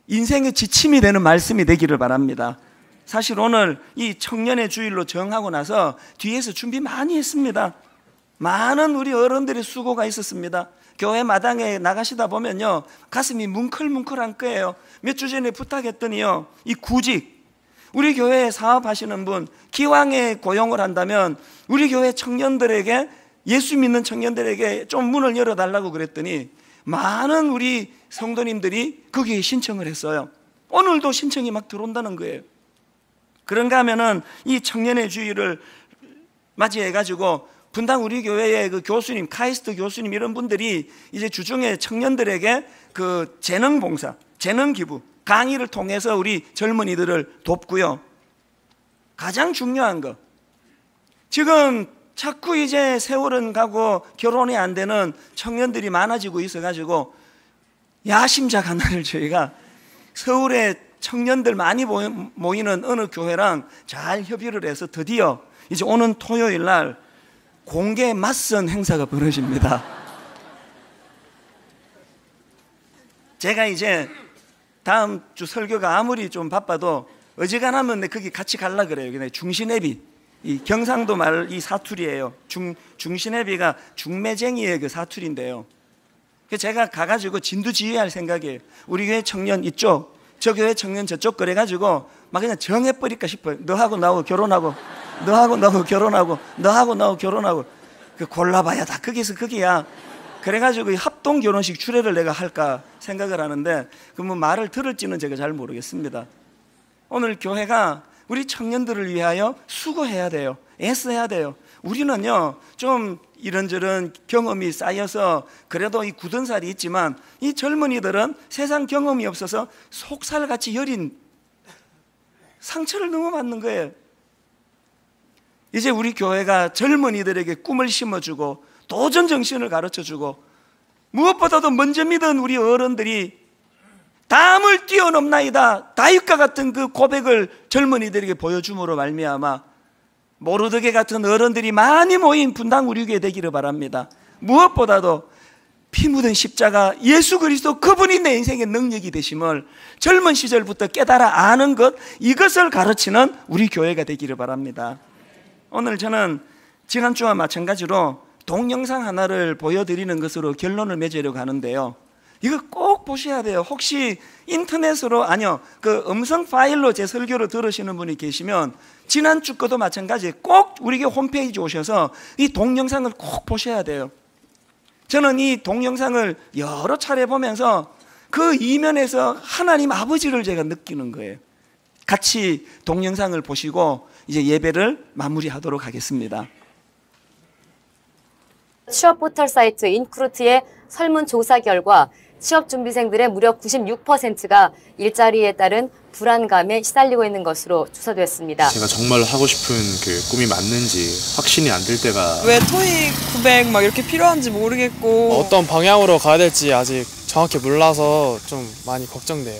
인생의 지침이 되는 말씀이 되기를 바랍니다. 사실 오늘 이 청년의 주일로 정하고 나서 뒤에서 준비 많이 했습니다. 많은 우리 어른들의 수고가 있었습니다. 교회 마당에 나가시다 보면요 가슴이 뭉클뭉클한 거예요. 몇 주 전에 부탁했더니요, 이 구직, 우리 교회에 사업하시는 분 기왕에 고용을 한다면 우리 교회 청년들에게, 예수 믿는 청년들에게 좀 문을 열어달라고 그랬더니 많은 우리 성도님들이 거기에 신청을 했어요. 오늘도 신청이 막 들어온다는 거예요. 그런가 하면은 이 청년의 주일을 맞이해가지고 분당 우리 교회의 그 교수님, 카이스트 교수님 이런 분들이 이제 주중에 청년들에게 그 재능 봉사, 재능 기부, 강의를 통해서 우리 젊은이들을 돕고요. 가장 중요한 거, 지금 자꾸 이제 세월은 가고 결혼이 안 되는 청년들이 많아지고 있어가지고 야심작 하나를 저희가 서울에 청년들 많이 모이는 어느 교회랑 잘 협의를 해서 드디어 이제 오는 토요일 날 공개 맞선 행사가 벌어집니다. 제가 이제 다음 주 설교가 아무리 좀 바빠도 어지간하면 거기 같이 갈라 그래요. 그냥 중신애비, 이 경상도 말 이 사투리예요. 중신애비가 중매쟁이의 그 사투리인데요. 그래서 제가 가가지고 진두지휘할 생각이에요. 우리 교회 청년 이쪽, 저 교회 청년 저쪽 그래가지고 막 그냥 정해버릴까 싶어요. 너하고 나하고 결혼하고, 너하고 나하고 결혼하고, 너하고 나하고 결혼하고, 그 골라봐야 다 거기서 거기야. 그래가지고 합동 결혼식 추례를 내가 할까 생각을 하는데 그 뭐 말을 들을지는 제가 잘 모르겠습니다. 오늘 교회가 우리 청년들을 위하여 수고해야 돼요. 애써야 돼요. 우리는요 좀 이런저런 경험이 쌓여서 그래도 이 굳은 살이 있지만 이 젊은이들은 세상 경험이 없어서 속살같이 여린 상처를 너무 받는 거예요. 이제 우리 교회가 젊은이들에게 꿈을 심어주고 도전 정신을 가르쳐주고 무엇보다도 먼저 믿은 우리 어른들이 담을 뛰어넘나이다 다윗과 같은 그 고백을 젊은이들에게 보여줌으로 말미암아 모르드게 같은 어른들이 많이 모인 분당 우리 교회 되기를 바랍니다. 무엇보다도 피 묻은 십자가 예수 그리스도 그분이 내 인생의 능력이 되심을 젊은 시절부터 깨달아 아는 것, 이것을 가르치는 우리 교회가 되기를 바랍니다. 오늘 저는 지난주와 마찬가지로 동영상 하나를 보여드리는 것으로 결론을 맺으려고 하는데요, 이거 꼭 보셔야 돼요. 혹시 인터넷으로, 아니요, 그 음성 파일로 제 설교를 들으시는 분이 계시면 지난주 거도 마찬가지 꼭 우리 교회 홈페이지 오셔서 이 동영상을 꼭 보셔야 돼요. 저는 이 동영상을 여러 차례 보면서 그 이면에서 하나님 아버지를 제가 느끼는 거예요. 같이 동영상을 보시고 이제 예배를 마무리하도록 하겠습니다. 취업 포털 사이트 인크루트의 설문조사 결과 취업준비생들의 무려 96%가 일자리에 따른 불안감에 시달리고 있는 것으로 추서됐습니다. 제가 정말 하고 싶은 그 꿈이 맞는지 확신이 안 들 때가, 왜 토익 900 막 이렇게 필요한지 모르겠고 어떤 방향으로 가야 될지 아직 정확히 몰라서 좀 많이 걱정돼요.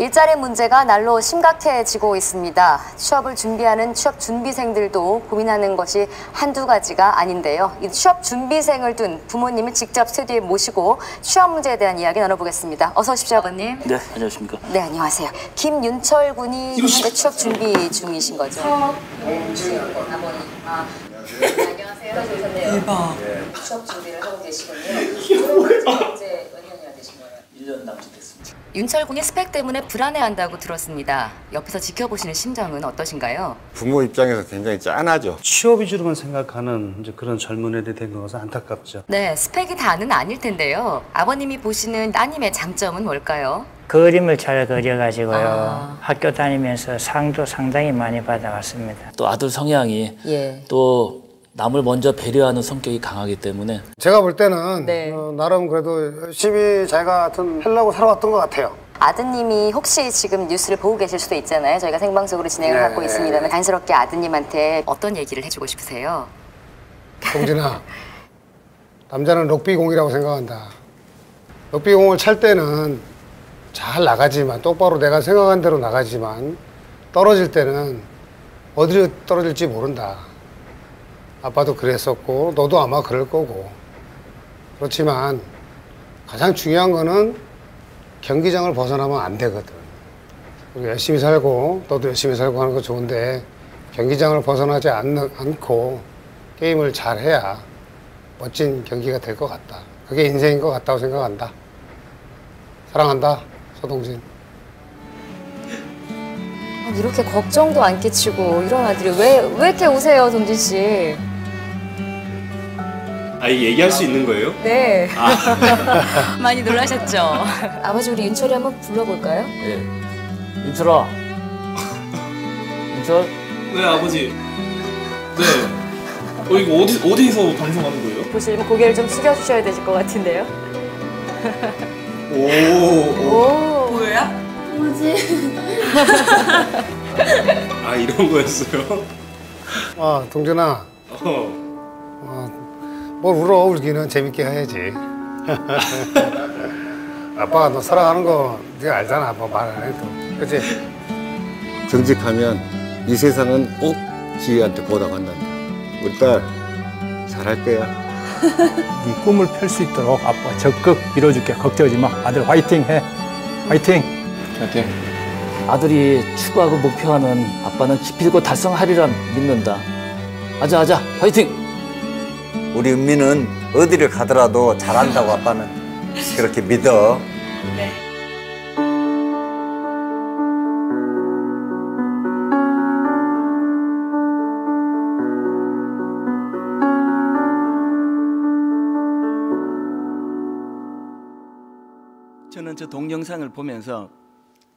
일자리 문제가 날로 심각해지고 있습니다. 취업을 준비하는 취업 준비생들도 고민하는 것이 한두 가지가 아닌데요. 이 취업 준비생을 둔 부모님을 직접 스튜디오에 모시고 취업 문제에 대한 이야기 나눠보겠습니다. 어서 오십시오, 아버님. 네, 안녕하십니까. 네, 안녕하세요. 김윤철 군이 현재 취업 준비 중이신 거죠? 네, 아버님. 안녕하세요. 대박. 취업 준비를 하고 계시군요. 졸업한 몇 년이나 되신 거예요? 1년 남짓 됐습니다. 윤철 군이 스펙 때문에 불안해한다고 들었습니다. 옆에서 지켜보시는 심정은 어떠신가요? 부모 입장에서 굉장히 짠하죠. 취업 위주로만 생각하는 이제 그런 젊은 애들이 된 것은 안타깝죠. 네, 스펙이 다는 아닐 텐데요. 아버님이 보시는 따님의 장점은 뭘까요? 그림을 잘 그려가지고요. 학교 다니면서 상도 상당히 많이 받아왔습니다. 또 아들 성향이 또 남을 먼저 배려하는 성격이 강하기 때문에 제가 볼 때는 네. 나름 그래도 열심히 자기가 하여튼 하려고 살아왔던 것 같아요. 아드님이 혹시 지금 뉴스를 보고 계실 수도 있잖아요. 저희가 생방송으로 진행을 하고 있습니다만 자연스럽게 아드님한테 어떤 얘기를 해주고 싶으세요? 동진아, 남자는 럭비공이라고 생각한다. 럭비공을 찰 때는 잘 나가지만 똑바로 내가 생각한 대로 나가지만 떨어질 때는 어디로 떨어질지 모른다. 아빠도 그랬었고 너도 아마 그럴 거고. 그렇지만 가장 중요한 거는 경기장을 벗어나면 안 되거든. 우리 열심히 살고 너도 열심히 살고 하는 거 좋은데 경기장을 벗어나지 않고 게임을 잘 해야 멋진 경기가 될 것 같다. 그게 인생인 것 같다고 생각한다. 사랑한다, 서동진. 이렇게 걱정도 안 끼치고 이런 아들이 왜 이렇게 우세요, 동진 씨? 이게 얘기할 수 있는 거예요? 네. 많이 놀라셨죠? 아버지, 우리 윤철이 한번 불러볼까요? 네. 윤철아. 윤철? 네, 아버지. 네. 이거 어디서 방송하는 거예요? 보시면 고개를 좀 숙여주셔야 되실 것 같은데요. 오. 뭐야? 이런 거였어요? 동준아. 뭘 울어. 울기는 재밌게 해야지. 아빠가 너 사랑하는 거 네가 알잖아. 아빠 말 안 해도. 그치? 정직하면 이 세상은 꼭 지혜한테 보답한단다. 우리 딸 잘할 거야. 네 꿈을 펼 수 있도록 아빠가 적극 밀어줄게. 걱정하지 마. 아들 화이팅 해. 화이팅. 파이팅. 아들이 추구하고 목표하는 아빠는 기필코 달성하리라 믿는다. 아자, 화이팅! 우리 은미는 어디를 가더라도 잘한다고 아빠는 그렇게 믿어. 네. 저는 저 동영상을 보면서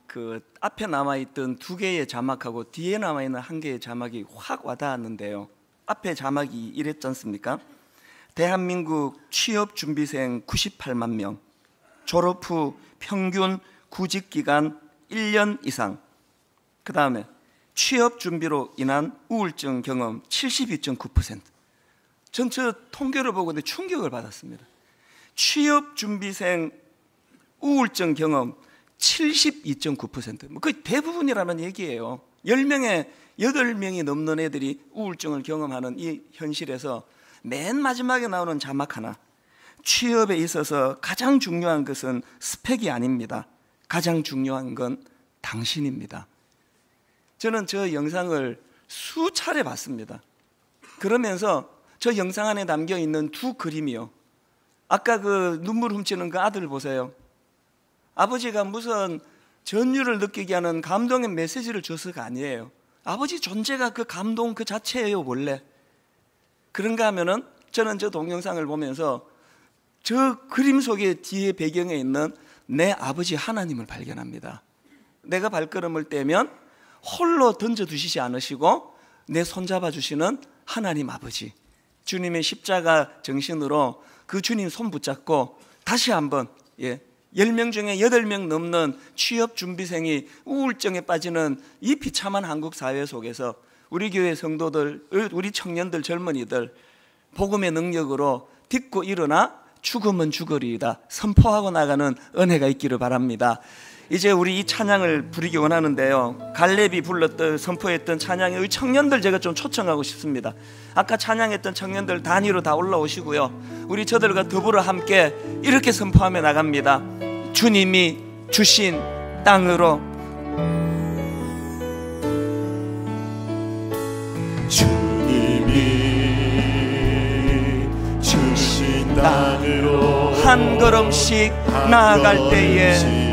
그 앞에 남아있던 2개의 자막하고 뒤에 남아있는 1개의 자막이 확 와닿았는데요. 앞에 자막이 이랬지 않습니까? 대한민국 취업준비생 98만 명, 졸업 후 평균 구직기간 1년 이상, 그 다음에 취업준비로 인한 우울증 경험 72.9%. 전 저 통계를 보고 충격을 받았습니다. 취업준비생 우울증 경험 72.9%. 뭐 거의 대부분이라는 얘기예요. 10명에 8명이 넘는 애들이 우울증을 경험하는 이 현실에서 맨 마지막에 나오는 자막 하나. 취업에 있어서 가장 중요한 것은 스펙이 아닙니다. 가장 중요한 건 당신입니다. 저는 저 영상을 수차례 봤습니다. 그러면서 저 영상 안에 담겨있는 2 그림이요. 아까 그 눈물 훔치는 그 아들 보세요. 아버지가 무슨 전율을 느끼게 하는 감동의 메시지를 줘서가 아니에요. 아버지 존재가 그 감동 그 자체예요, 원래. 그런가 하면은 저는 저 동영상을 보면서 저 그림 속에 뒤에 배경에 있는 내 아버지 하나님을 발견합니다. 내가 발걸음을 떼면 홀로 던져두시지 않으시고 내 손잡아 주시는 하나님 아버지. 주님의 십자가 정신으로 그 주님 손 붙잡고 다시 한번 10명 중에 8명 넘는 취업준비생이 우울증에 빠지는 이 비참한 한국 사회 속에서 우리 교회 성도들, 우리 청년들, 젊은이들 복음의 능력으로 딛고 일어나 죽으면 죽으리이다 선포하고 나가는 은혜가 있기를 바랍니다. 이제 우리 이 찬양을 부르기 원하는데요. 갈렙이 불렀던 선포했던 찬양의 청년들 제가 좀 초청하고 싶습니다. 아까 찬양했던 청년들 단위로 다 올라오시고요. 우리 저들과 더불어 함께 이렇게 선포하며 나갑니다. 주님이 주신 땅으로. 주님이 주신 땅으로 한 걸음씩 나아갈 때에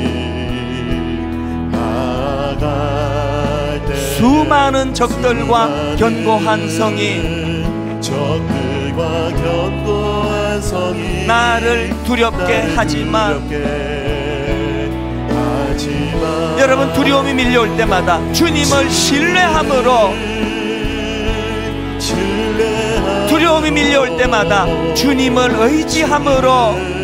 수많은 적들과 견고한 성이 나를 두렵게 하지만 여러분, 두려움이 밀려올 때마다 주님을 신뢰함으로, 두려움이 밀려올 때마다 주님을 의지함으로,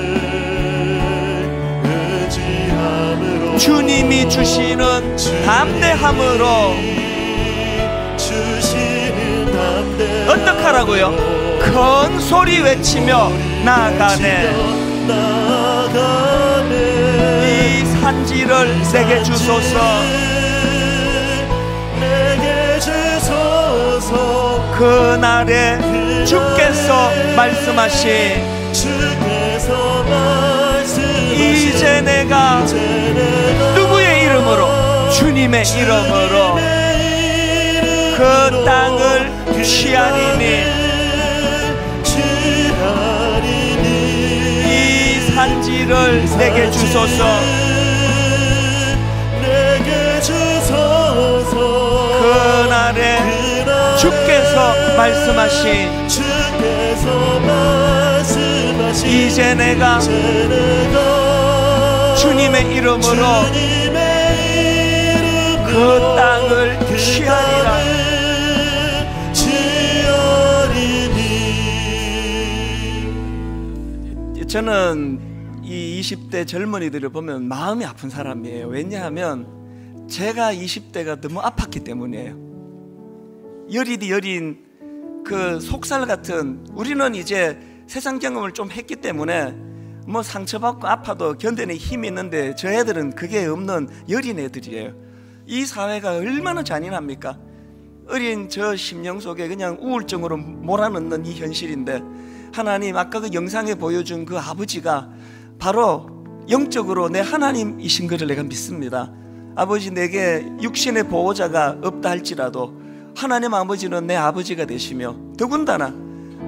주님이 주시는 담대함으로 어떡하라고요? 큰 소리 외치며 나아가네. 이 산지를 내게 주소서. 그날에 주께서 말씀하신 이제 내가 누구의 이름으로? 주님의 이름으로 그 땅을 취하리니 이 산지를 내게 주소서. 그날에 주께서 말씀하신 이제 내가 주님의 이름으로 그 땅을 취하리라. 저는 이 20대 젊은이들을 보면 마음이 아픈 사람이에요. 왜냐하면 제가 20대가 너무 아팠기 때문이에요. 여린 그 속살 같은, 우리는 이제 세상 경험을 좀 했기 때문에 뭐 상처받고 아파도 견뎌낼 힘이 있는데 저 애들은 그게 없는 여린 애들이에요. 이 사회가 얼마나 잔인합니까? 어린 저 심령 속에 그냥 우울증으로 몰아넣는 이 현실인데, 하나님 아까 그 영상에 보여준 그 아버지가 바로 영적으로 내 하나님이신 것을 내가 믿습니다. 아버지, 내게 육신의 보호자가 없다 할지라도 하나님 아버지는 내 아버지가 되시며, 더군다나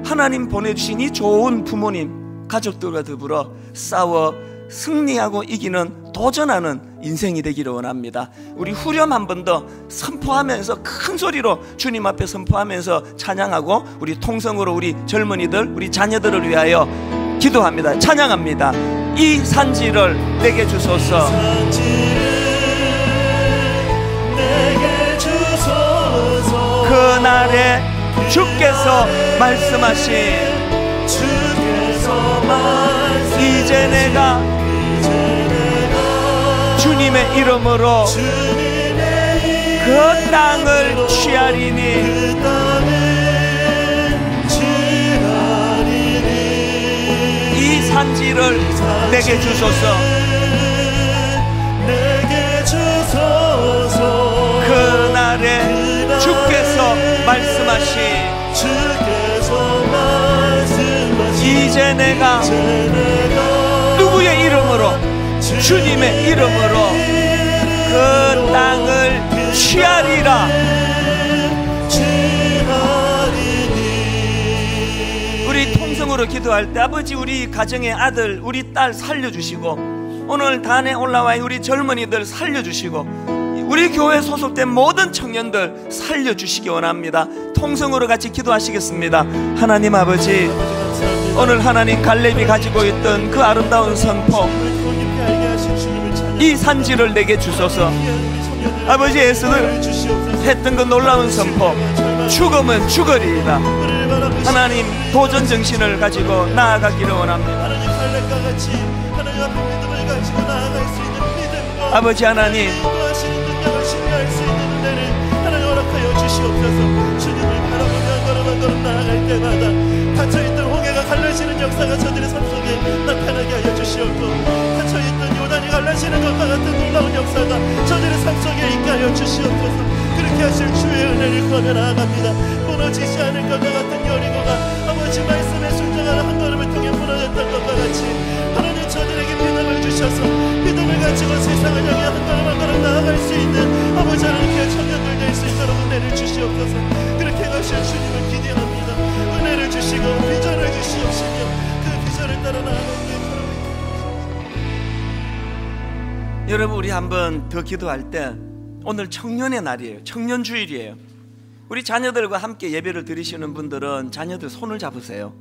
하나님 보내주신 이 좋은 부모님, 가족들과 더불어 싸워 승리하고 이기는, 도전하는 인생이 되기를 원합니다. 우리 후렴 한 번 더 선포하면서 큰 소리로 주님 앞에 선포하면서 찬양하고, 우리 통성으로 우리 젊은이들, 우리 자녀들을 위하여 기도합니다. 찬양합니다. 이 산지를 내게 주소서. 그날에 주께서 말씀하신 이제 내가 주님의 이름으로 그 땅을 취하리니 이 산지를 내게 주소서. 그날에 주께서 말씀하신 이제 내가 누구의 이름으로? 주님의 이름으로 그 땅을 취하리라. 우리 통성으로 기도할 때, 아버지, 우리 가정의 아들, 우리 딸 살려주시고, 오늘 단에 올라와 있는 우리 젊은이들 살려주시고, 우리 교회 소속된 모든 청년들 살려주시기 원합니다. 통성으로 같이 기도하시겠습니다. 하나님 아버지, 오늘 하나님 갈렙이 가지고 있던 그 아름다운 선포, 이 산지를 내게 주소서. 아버지, 에스들 했던 그 놀라운 선포, 죽으면 죽으리이다. 하나님, 도전 정신을 가지고 나아가기를 원합니다. 아버지 하나님, 닫혀있던 홍해가 갈라지는 역사가 저들의 삶 속에 나타나게 하여 주시옵고, 닫혀있던 요단이 갈라지는 것과 같은 놀라운 역사 역사가 저들의 삶 속에 있게 하여 주시옵소서. 그렇게 하실 주의 은혜를 구하며 나아갑니다. 무너지지 않을 것과 같은 여리고가 아버지 말씀에 순종하는 한 걸음을 통해 무너졌던 것과 같이 하나님 저들에게 믿음을 주셔서 믿음을 가지고 세상을 향해 한 걸음 한 걸음 나아갈 수 있는 아버지 하나님의 청년들 될 수 있도록 은혜를 주시옵소서. 그렇게 하실 주님을 기대합니다. 은혜를 주시고 비전을 주시옵시며 그 비전을 따라 나아가는 여러분, 우리 한번 더 기도할 때 오늘 청년의 날이에요. 청년주일이에요. 우리 자녀들과 함께 예배를 드리시는 분들은 자녀들 손을 잡으세요.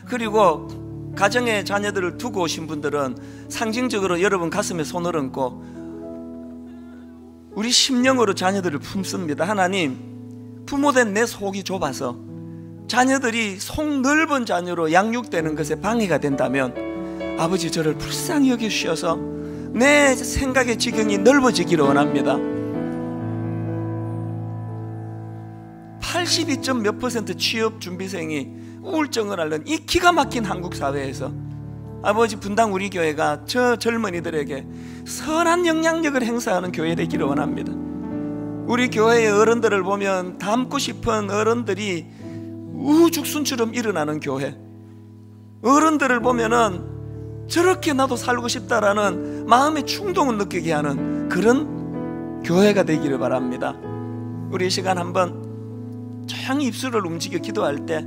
그리고 가정에 자녀들을 두고 오신 분들은 상징적으로 여러분 가슴에 손을 얹고 우리 심령으로 자녀들을 품습니다. 하나님, 부모된 내 속이 좁아서 자녀들이 속 넓은 자녀로 양육되는 것에 방해가 된다면 아버지 저를 불쌍히 여겨주셔서 내 생각의 지경이 넓어지기를 원합니다. 82점 몇 % 취업 준비생이 우울증을 앓는 이 기가 막힌 한국 사회에서 아버지 분당 우리 교회가 저 젊은이들에게 선한 영향력을 행사하는 교회 되기를 원합니다. 우리 교회의 어른들을 보면 닮고 싶은 어른들이 우후죽순처럼 일어나는 교회, 어른들을 보면은 저렇게 나도 살고 싶다라는 마음의 충동을 느끼게 하는 그런 교회가 되기를 바랍니다. 우리 이 시간 한번 조용히 입술을 움직여 기도할 때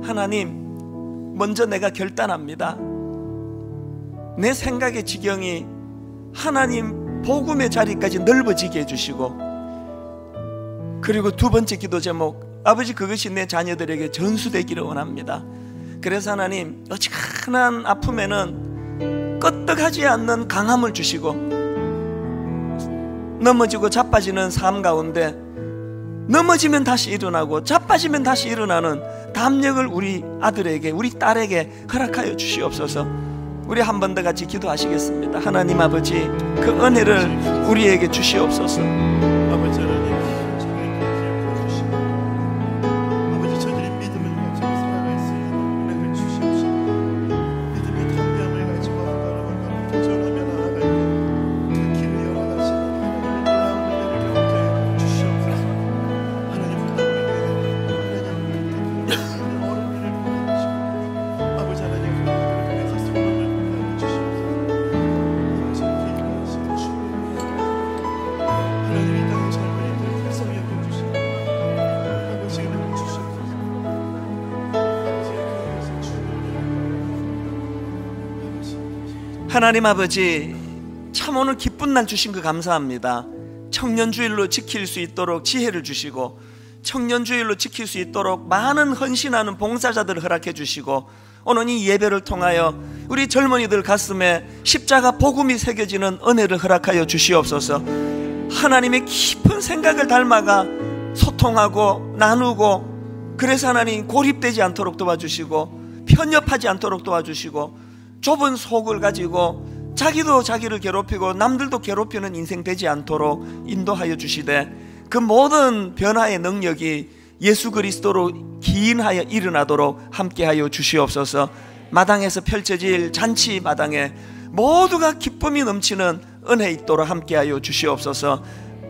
하나님, 먼저 내가 결단합니다. 내 생각의 지경이 하나님 복음의 자리까지 넓어지게 해주시고, 그리고 두 번째 기도 제목, 아버지 그것이 내 자녀들에게 전수되기를 원합니다. 그래서 하나님, 어지간한 아픔에는 끄떡하지 않는 강함을 주시고 넘어지고 자빠지는 삶 가운데 넘어지면 다시 일어나고 자빠지면 다시 일어나는 담력을 우리 아들에게, 우리 딸에게 허락하여 주시옵소서. 우리 한 번 더 같이 기도하시겠습니다. 하나님 아버지, 그 은혜를 우리에게 주시옵소서. 아버지 하나님, 아버지 저들이 믿음을 가지고 살아갈 수 있는 은혜를 주시옵소서. 믿음의 담대함을 가지고 한 걸음 한 걸음 도전하며 나아갈 때 그 길을 열어가시는 하나님의 놀라운 은혜를 경험하게 하여 주시옵소서. 하나님 하나님 어른들을 보내주시고 아버지 하나님 그에서 소망을 보내주시옵소서. 아버지 기도하시는 주님, 하나님 이 땅의 젊은이들 계속 여겨주시고 아버지 은혜를 주시옵소서. 아버지 교회에서 하나님 아버지, 참 오늘 기쁜 날 주신 거 감사합니다. 청년주일로 지킬 수 있도록 지혜를 주시고, 청년주일로 지킬 수 있도록 많은 헌신하는 봉사자들을 허락해 주시고, 오늘 이 예배를 통하여 우리 젊은이들 가슴에 십자가 복음이 새겨지는 은혜를 허락하여 주시옵소서. 하나님의 깊은 생각을 닮아가 소통하고 나누고, 그래서 하나님 고립되지 않도록 도와주시고 편협하지 않도록 도와주시고, 좁은 속을 가지고 자기도 자기를 괴롭히고 남들도 괴롭히는 인생 되지 않도록 인도하여 주시되, 그 모든 변화의 능력이 예수 그리스도로 기인하여 일어나도록 함께하여 주시옵소서. 마당에서 펼쳐질 잔치 마당에 모두가 기쁨이 넘치는 은혜 있도록 함께하여 주시옵소서.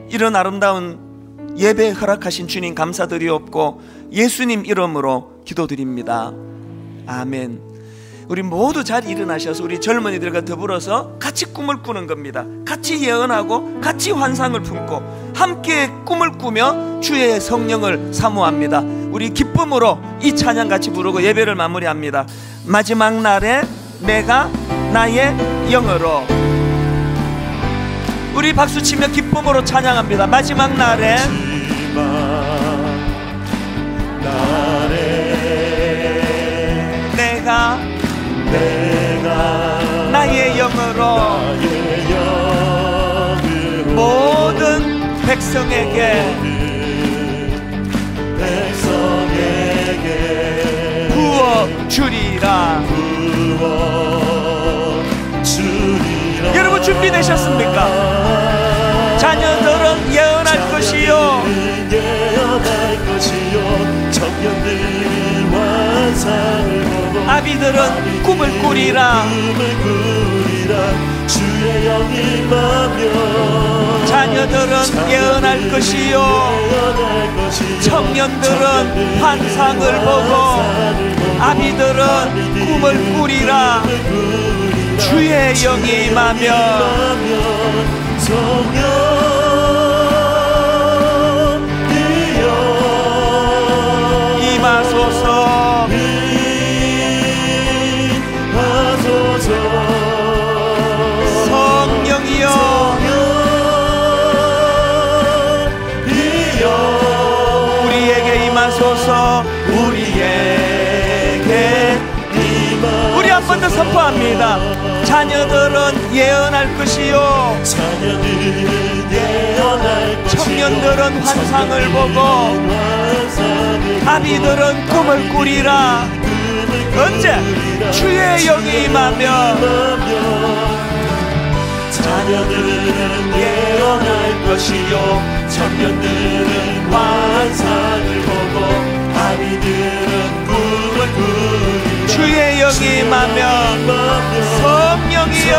이런 아름다운 예배 허락하신 주님 감사드리옵고 예수님 이름으로 기도드립니다. 아멘. 우리 모두 잘 일어나셔서 우리 젊은이들과 더불어서 같이 꿈을 꾸는 겁니다. 같이 예언하고 같이 환상을 품고 함께 꿈을 꾸며 주의 성령을 사모합니다. 우리 기쁨으로 이 찬양 같이 부르고 예배를 마무리합니다. 마지막 날에 내가 나의 영으로. 우리 박수치며 기쁨으로 찬양합니다. 마지막 날에 내가 나의 영으로 모든 백성에게 부어주리라. 여러분 준비되셨습니까? 자녀들은 예언할 것이요, 아비들은 꿈을 꾸리라. 주의 자녀들은 예언할 것이요 청년들은 환상을 보고 아비들은 꿈을 꾸리라. 주의 영이 임하며 임하소서. 성령이여 우리에게 임하소서. 우리 한 번 더 선포합니다. 자녀들은 예언할 것이요 청년들은 환상을 보고 아비들은 꿈을 꾸리라. 언제? 주의 영이 임하며 자녀들은 예언할 것이요 청년들은 환상을 보고 아비들은 꿈을 꾸리라. 주의 영이 임하며 성령이여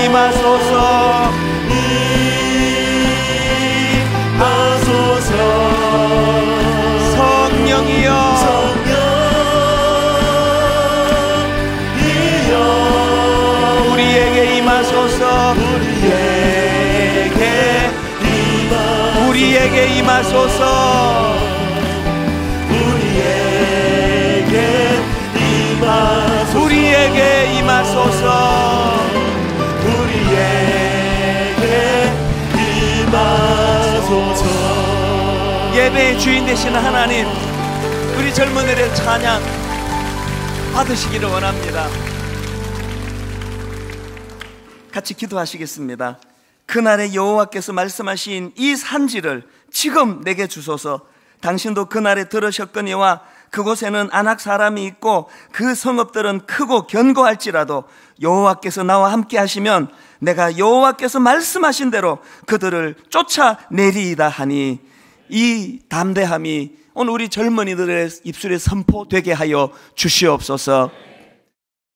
임하소서. 성령이여 우리에게 임하소서. 우리에게 임하소서. 우리에게 임하소서. 예배의 주인 되시는 하나님, 우리 젊은이들의 찬양 받으시기를 원합니다. 같이 기도하시겠습니다. 그날에 여호와께서 말씀하신 이 산지를 지금 내게 주소서. 당신도 그날에 들으셨거니와 그곳에는 아낙 사람이 있고 그 성읍들은 크고 견고할지라도 여호와께서 나와 함께 하시면 내가 여호와께서 말씀하신 대로 그들을 쫓아내리이다 하니, 이 담대함이 오늘 우리 젊은이들의 입술에 선포되게 하여 주시옵소서.